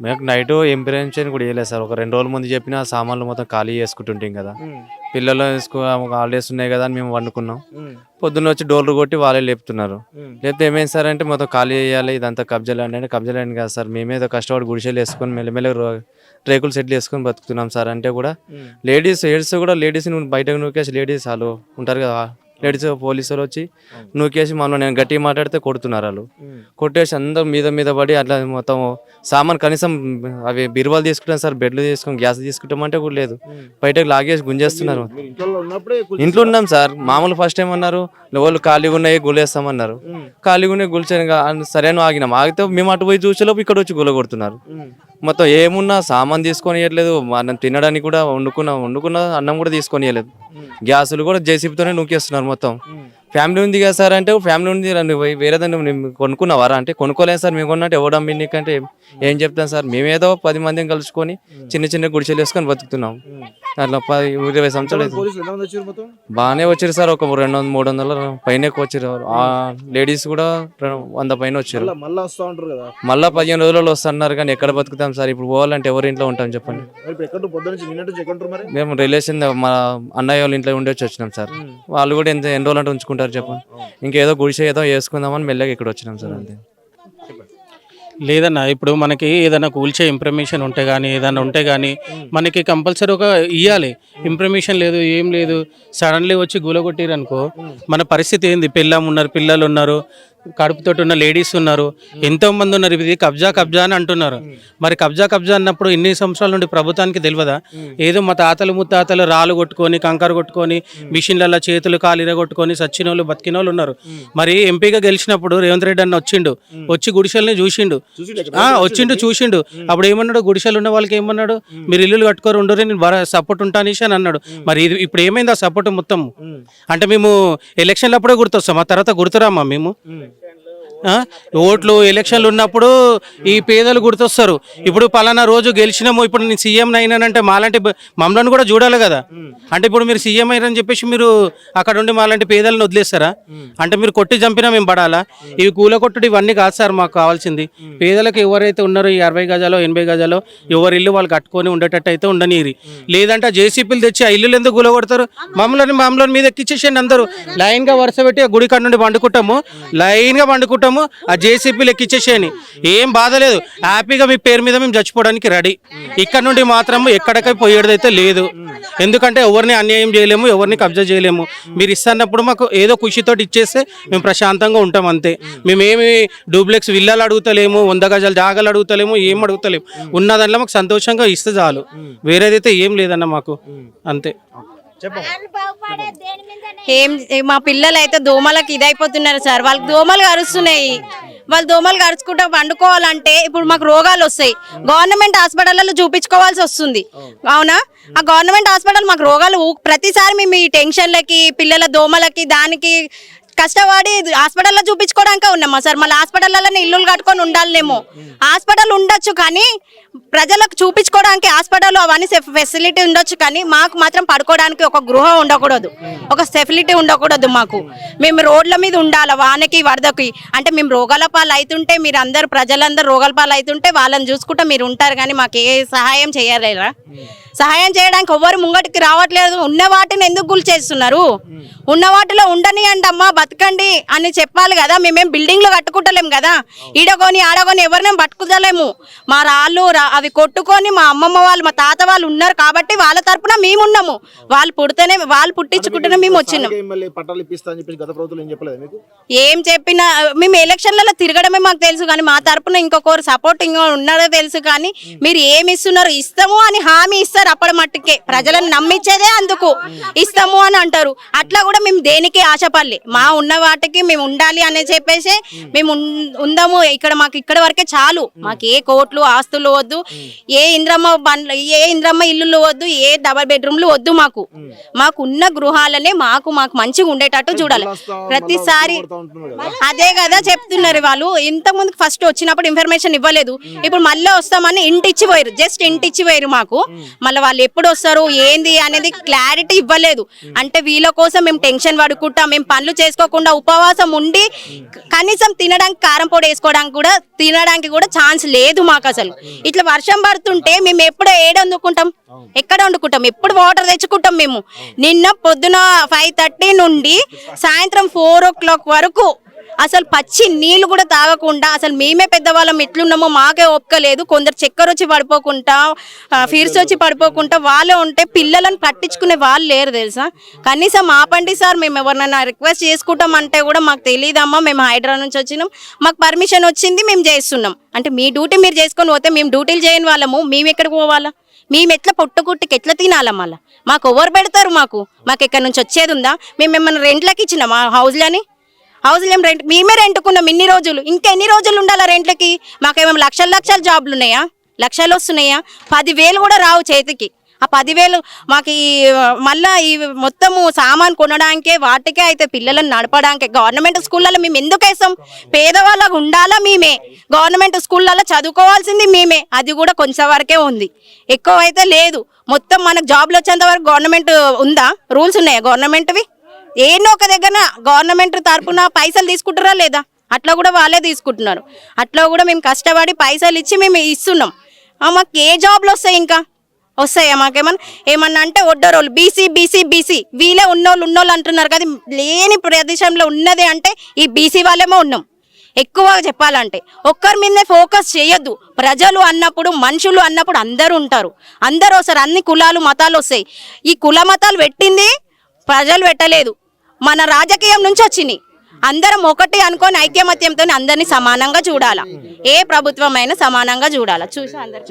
నాకు night impression కూడా చేయలేదు సార్. ఒక 2 రోజుల ముందు చెప్పిన సామాన్లు మొత్తం ఖాళీ చేసుకుంటుంటాం కదా. పిల్లలు హాలిడేస్ ఉన్నాయి కదా అని మేము వండుకున్నాం. పొద్దున్న వచ్చి డోర్లు కొట్టి వాళ్ళే లేపుతున్నారు. లేకపోతే ఏమైంది సార్ అంటే మొత్తం ఖాళీ చేయాలి, ఇదంతా కబ్జా ల్యాండ్ అంటే కబ్జా ల్యాండ్ కాదు సార్. మేమేదో కష్టపడి గుడిసెలు వేసుకొని మెల్లమెల్ల రేకులు సెట్లు వేసుకొని బతుకుతున్నాం సార్. అంటే కూడా లేడీస్ ఎయిడ్స్ కూడా లేడీస్ బయటకు నూకేసి లేడీస్ వాళ్ళు ఉంటారు కదా, లేడీస్ పోలీసులు వచ్చి నూకేసి మమ్మల్ని నేను గట్టిగా మాట్లాడితే కొడుతున్నారు. వాళ్ళు కొట్టేసి అందరూ మీద పడి అట్లా మొత్తం సామాన్ కనీసం అవి బిరువాలు తీసుకుంటాం సార్, బెడ్లు తీసుకుని గ్యాస్ తీసుకుంటామంటే కూడా లేదు, బయటకు లాగేసి గుంజేస్తున్నారు. ఇంట్లో ఉన్నాం సార్. మామూలు ఫస్ట్ టైం అన్నారు వాళ్ళు ఖాళీగా ఉన్నాయి గులేస్తామన్నారు. ఖాళీగా ఉన్నాయి గుల్చాను సరైన ఆగినాం. ఆగితే మేము అటు పోయి చూసేలోపు ఇక్కడ వచ్చి గుల కొడుతున్నారు. మొత్తం ఏమున్నా సామాన్ తీసుకొని ఇవ్వలేదు, మనం తినడానికి కూడా వండుకున్న అన్నం కూడా తీసుకొని ఇవ్వలేదు. గ్యాసులు కూడా జేసీబీతోనే నూకేస్తున్నారు మొత్తం. ఫ్యామిలీ ఉంది కదా సార్ అంటే ఫ్యామిలీ ఉంది వేరే దాన్ని కొనుక్కున్నావారా అంటే కొనుక్కోలేదు సార్. మేము కొన్నట్టు ఎవడం మీకంటే ఏం చెప్తాం సార్. మేమేదో 10 మందిని కలుసుకొని చిన్న గుడిసెలు వేసుకొని బతుకుతున్నాం. అట్లా 20 సంవత్సరాలు బాగానే వచ్చారు సార్. ఒక 200-300 పైన వచ్చారు. లేడీస్ కూడా 100 పైన వచ్చారు. మళ్ళా 15 రోజులలో వస్తున్నారు. కానీ ఎక్కడ బతుకుతాం సార్. ఇప్పుడు పోవాలంటే ఎవరి ఇంట్లో ఉంటాం చెప్పండి. మేము రిలేషన్ మా అన్నయ్య వాళ్ళ ఇంట్లో ఉండొచ్చి వచ్చినాం సార్. వాళ్ళు కూడా ఎన్ని రోజులు అంటే ఉంచుకుంటారు చెప్పండి. ఇంకేదో గుడిసె ఏదో వేసుకుందామని మెల్లగా ఇక్కడ వచ్చినాం సార్. అంతే. లేదన్నా ఇప్పుడు మనకి ఏదైనా కూల్చే ఇన్ఫర్మేషన్ ఉంటే కానీ ఏదైనా ఉంటే కానీ మనకి కంపల్సరీ ఒక ఇవ్వాలి. ఇన్ఫర్మేషన్ లేదు, ఏం లేదు, సడన్లీ వచ్చి గూలగొట్టిరు అనుకో మన పరిస్థితి ఏంది? పిల్లలు ఉన్నారు, కడుపుతోటి ఉన్న లేడీస్ ఉన్నారు, ఎంతో మంది ఉన్నారు. ఇది కబ్జా అని అంటున్నారు. మరి కబ్జా అన్నప్పుడు ఇన్ని సంవత్సరాల నుండి ప్రభుత్వానికి తెలియదా? ఏదో మా తాతలు ముత్తాతలు రాళ్ళు కొట్టుకొని కంకర కొట్టుకొని మిషన్లలో చేతులు కాలు ఇరగొట్టుకొని సచ్చిన వాళ్ళు బతికిన వాళ్ళు ఉన్నారు. మరి ఎంపీగా గెలిచినప్పుడు రేవంత్ రెడ్డి అన్న వచ్చి గుడిసెల్ని చూసిండు. అప్పుడు ఏమన్నాడు? గుడిసెలు ఉన్న వాళ్ళకి ఏమన్నాడు? మీరు ఇల్లులు కట్టుకోరు ఉండరు, నేను సపోర్ట్ ఉంటానేసి అని అన్నాడు. మరి ఇప్పుడు ఏమైంది ఆ సపోర్ట్ మొత్తం? అంటే మేము ఎలక్షన్లు అప్పుడే గుర్తొస్తాం, ఆ తర్వాత గుర్తురామా మేము? ఓట్లు ఎలక్షన్లు ఉన్నప్పుడు ఈ పేదలు గుర్తొస్తారు. ఇప్పుడు పలానా రోజు గెలిచినాము, ఇప్పుడు నేను సీఎం అయినానంటే మాలాంటి మమ్మల్ని కూడా చూడాలి కదా. అంటే ఇప్పుడు మీరు సీఎం అయినని చెప్పేసి మీరు అక్కడ ఉండి మాలాంటి పేదలను వదిలేస్తారా? అంటే మీరు కొట్టి చంపినా మేము పడాలా? ఇవి కూలకొట్టుడు ఇవన్నీ కాదు సార్ మాకు కావాల్సింది. పేదలకు ఎవరైతే ఉన్నారో ఈ 60 గజాలో 80 గజాలో ఎవరి ఇల్లు వాళ్ళు కట్టుకొని ఉండేటట్టు అయితే ఉండనీరి. లేదంటే జేసీపీలు తెచ్చి ఆ ఇల్లులు ఎందుకు కూలగొడతారు? మమ్మల్ని మీద ఎక్కిచ్చేసేయండి. అందరూ లైన్గా వరుస పెట్టి గుడి కాడ నుండి వండుకుంటాము, లైన్గా వండుకుంటాము, ఆ జేసీపీ లెక్కిచ్చేసేయని. ఏం బాధ లేదు, హ్యాపీగా మీ పేరు మీద మేము చచ్చిపోవడానికి రెడీ. ఇక్కడ నుండి మాత్రం ఎక్కడికి పోయేదైతే లేదు. ఎందుకంటే ఎవరిని అన్యాయం చేయలేము, ఎవరిని కబ్జా చేయలేము. మీరు ఇస్తున్నప్పుడు మాకు ఏదో ఖుషితో ఇచ్చేస్తే మేము ప్రశాంతంగా ఉంటాం అంతే. మేమేమి డూప్లెక్స్ విల్లాలు అడుగుతలేము, 100 గజాల జాగాలు అడుగుతలేము, ఏం అడుగుతలేము. ఉన్న దాంట్లో మాకు సంతోషంగా ఇస్తే చాలు, వేరేదైతే ఏం లేదన్న మాకు అంతే. మా పిల్లలు అయితే దోమలకు ఇదైపోతున్నారు సార్. వాళ్ళకి దోమలు కరుస్తున్నాయి. వాళ్ళు దోమలు కరుచుకుంటూ వండుకోవాలంటే ఇప్పుడు మాకు రోగాలు వస్తాయి. గవర్నమెంట్ హాస్పిటల్లో చూపించుకోవాల్సి వస్తుంది. అవునా? ఆ గవర్నమెంట్ హాస్పిటల్ మాకు రోగాలు ప్రతిసారి మేము ఈ టెన్షన్లకి పిల్లల దోమలకి దానికి కష్టపడి హాస్పిటల్లో చూపించుకోవడానికే ఉన్నామా సార్? మళ్ళీ హాస్పిటల్లోనే ఇల్లులు కట్టుకొని ఉండాలేమో. హాస్పిటల్ ఉండొచ్చు కానీ ప్రజలకు చూపించుకోవడానికి హాస్పిటల్ అవన్నీ ఫెసిలిటీ ఉండొచ్చు కానీ మాకు మాత్రం పడుకోవడానికి ఒక గృహం ఉండకూడదు, ఒక ఫెసిలిటీ ఉండకూడదు. మాకు మేము రోడ్ల మీద ఉండాలి వానకి వరదకి. అంటే మేము రోగాల పాలు అవుతుంటే మీరు అందరు ప్రజలందరూ రోగాల పాలు అవుతుంటే వాళ్ళని చూసుకుంటే మీరు ఉంటారు కానీ మాకు ఏ సహాయం చేయలేరా? సహాయం చేయడానికి ఎవ్వరు ముంగటికి రావట్లేదు. ఉన్న వాటిని ఎందుకు గుల్ చేస్తున్నారు? ఉన్న వాటిలో ఉండనియండి అమ్మా, బతకండి అని చెప్పాలి కదా. మేమేం బిల్డింగ్లు కట్టుకుంటలేము కదా, ఈడకొని ఆడకొని ఎవరినేం పట్టుకుంటలేము. మా రాళ్ళు అవి కొట్టుకొని మా అమ్మమ్మ వాళ్ళు మా తాత వాళ్ళు ఉన్నారు కాబట్టి వాళ్ళ తరపున మేమున్నాము. వాళ్ళు పుట్టించుకుంటేనే మేము వచ్చినాం. ఏం చెప్పినా మేము ఎలక్షన్లలో తిరగడమే మాకు తెలుసు కానీ మా తరపున ఇంకొకరు సపోర్టింగ్ ఉన్నారో తెలుసు కానీ మీరు ఏమి ఇస్తున్నారు? ఇస్తాము అని హామీ ఇస్తారు అప్పటి మట్టుకే. ప్రజలను నమ్మించేదే అందుకు ఇస్తాము అని అంటారు. అట్లా కూడా మేము దేనికి ఆశపడలే. మా ఉన్న వాటికి మేము ఉండాలి అని చెప్పేసి మేము ఉందాము. ఇక్కడ మాకు ఇక్కడ వరకే చాలు. మాకు ఏ కోట్లు ఆస్తులు వద్దు, ఏ ఇంద్రమ్మ ఇల్లులు వద్దు, ఏ డబల్ బెడ్రూమ్లు వద్దు. మాకు ఉన్న గృహాలనే మాకు మంచిగా ఉండేటట్టు చూడాలి. ప్రతిసారి అదే కదా చెప్తున్నారు వాళ్ళు. ఇంతకు ముందు ఫస్ట్ వచ్చినప్పుడు ఇన్ఫర్మేషన్ ఇవ్వలేదు, ఇప్పుడు మళ్ళీ వస్తామని ఇంటి ఇచ్చిపోయారు. జస్ట్ ఇంటి ఇచ్చిపోయారు మాకు. మళ్ళీ వాళ్ళు ఎప్పుడు వస్తారు ఏంది అనేది క్లారిటీ ఇవ్వలేదు. అంటే వీళ్ళ కోసం మేము టెన్షన్ పడుకుంటాం, మేము పనులు చేసుకోకుండా ఉపవాసం ఉండి కనీసం తినడానికి కారం పొడి వేసుకోవడానికి కూడా ఛాన్స్ లేదు మాకు. అసలు ఇట్లా ఇట్లా వర్షం పడుతుంటే మేము ఎప్పుడు వండుకుంటాం, ఎక్కడ వండుకుంటాం, ఎప్పుడు వాటర్ తెచ్చుకుంటాం మేము. నిన్న పొద్దున 5:30 నుండి సాయంత్రం 4 o'clock వరకు అసలు పచ్చి నీళ్లు కూడా తాగకుండా అసలు మేమే పెద్దవాళ్ళం ఎట్లున్నామో మాకే ఒప్పుకోలేదు. కొందరు చక్కెర వచ్చి పడిపోకుండా, ఫీర్స్ వచ్చి పడిపోకుండా వాళ్ళే ఉంటే పిల్లలను పట్టించుకునే వాళ్ళు లేరు తెలుసా. కనీసం ఆపండి సార్, మేము ఎవరినైనా రిక్వెస్ట్ చేసుకుంటాం అంటే కూడా మాకు తెలియదమ్మా, మేము హైదరాబాద్ నుంచి వచ్చినాం, మాకు పర్మిషన్ వచ్చింది, మేము చేస్తున్నాం అంటే. మీ డ్యూటీ మీరు చేసుకొని పోతే మేము డ్యూటీలు చేయని వాళ్ళము, మేము ఎక్కడికి పోవాలా, మేము ఎట్లా పొట్టుకుట్టికి ఎట్లా తినాలా, మళ్ళీ మాకు ఎవరు పెడతారు, మాకు ఎక్కడి నుంచి వచ్చేది ఉందా? మేము ఏమన్నా రెంట్లకి ఇచ్చినామా హౌస్లని? హౌస్లో రెంట్ మేమే రెంట్కున్నాం ఇన్ని రోజులు, ఇంకా ఎన్ని రోజులు ఉండాలా రెంట్లకి? మాకేమో లక్షల జాబ్లు ఉన్నాయా, లక్షలు వస్తున్నాయా? 10,000 కూడా రావు చేతికి. ఆ 10,000 మాకు మళ్ళీ ఈ మొత్తము సామాన్ కొనడానికే వాటికే అయితే, పిల్లలను నడపడానికే. గవర్నమెంట్ స్కూళ్ళలో మేము ఎందుకు వేసాం? పేదవాళ్ళకు ఉండాలా మేమే, గవర్నమెంట్ స్కూళ్ళలో చదువుకోవాల్సింది మేమే, అది కూడా కొంచెం వరకే ఉంది, ఎక్కువ అయితే లేదు. మొత్తం మనకు జాబ్లు వచ్చేంత వరకు గవర్నమెంట్ ఉందా? రూల్స్ ఉన్నాయా గవర్నమెంట్వి? ఏనో ఒక దగ్గర గవర్నమెంట్ తరపున పైసలు తీసుకుంటారా లేదా? అట్లా కూడా వాళ్ళే తీసుకుంటున్నారు. అట్లా కూడా మేము కష్టపడి పైసలు ఇచ్చి మేము ఇస్తున్నాం. మాకు ఏ జాబ్లు వస్తాయి, ఇంకా వస్తాయా? ఏమన్నా అంటే ఒడ్డరోళ్ళు బీసీ వీళ్ళే ఉన్నోళ్ళు అంటున్నారు కదా. లేని ప్రదేశంలో ఉన్నది అంటే ఈ బీసీ వాళ్ళేమో ఉన్నాం. ఎక్కువ చెప్పాలంటే ఒక్కరి మీదనే ఫోకస్ చేయొద్దు. ప్రజలు అన్నప్పుడు, మనుషులు అన్నప్పుడు అందరూ ఉంటారు, అందరూ వస్తారు. అన్ని కులాలు మతాలు వస్తాయి. ఈ కుల మతాలు పెట్టింది ప్రజలు పెట్టలేదు, మన రాజకీయం నుంచి వచ్చినాయి. అందరం ఒకటి అనుకొని ఐక్యమత్యంతో అందరినీ సమానంగా చూడాలా, ఏ ప్రభుత్వం అయినా సమానంగా చూడాలా. చూసి అందరు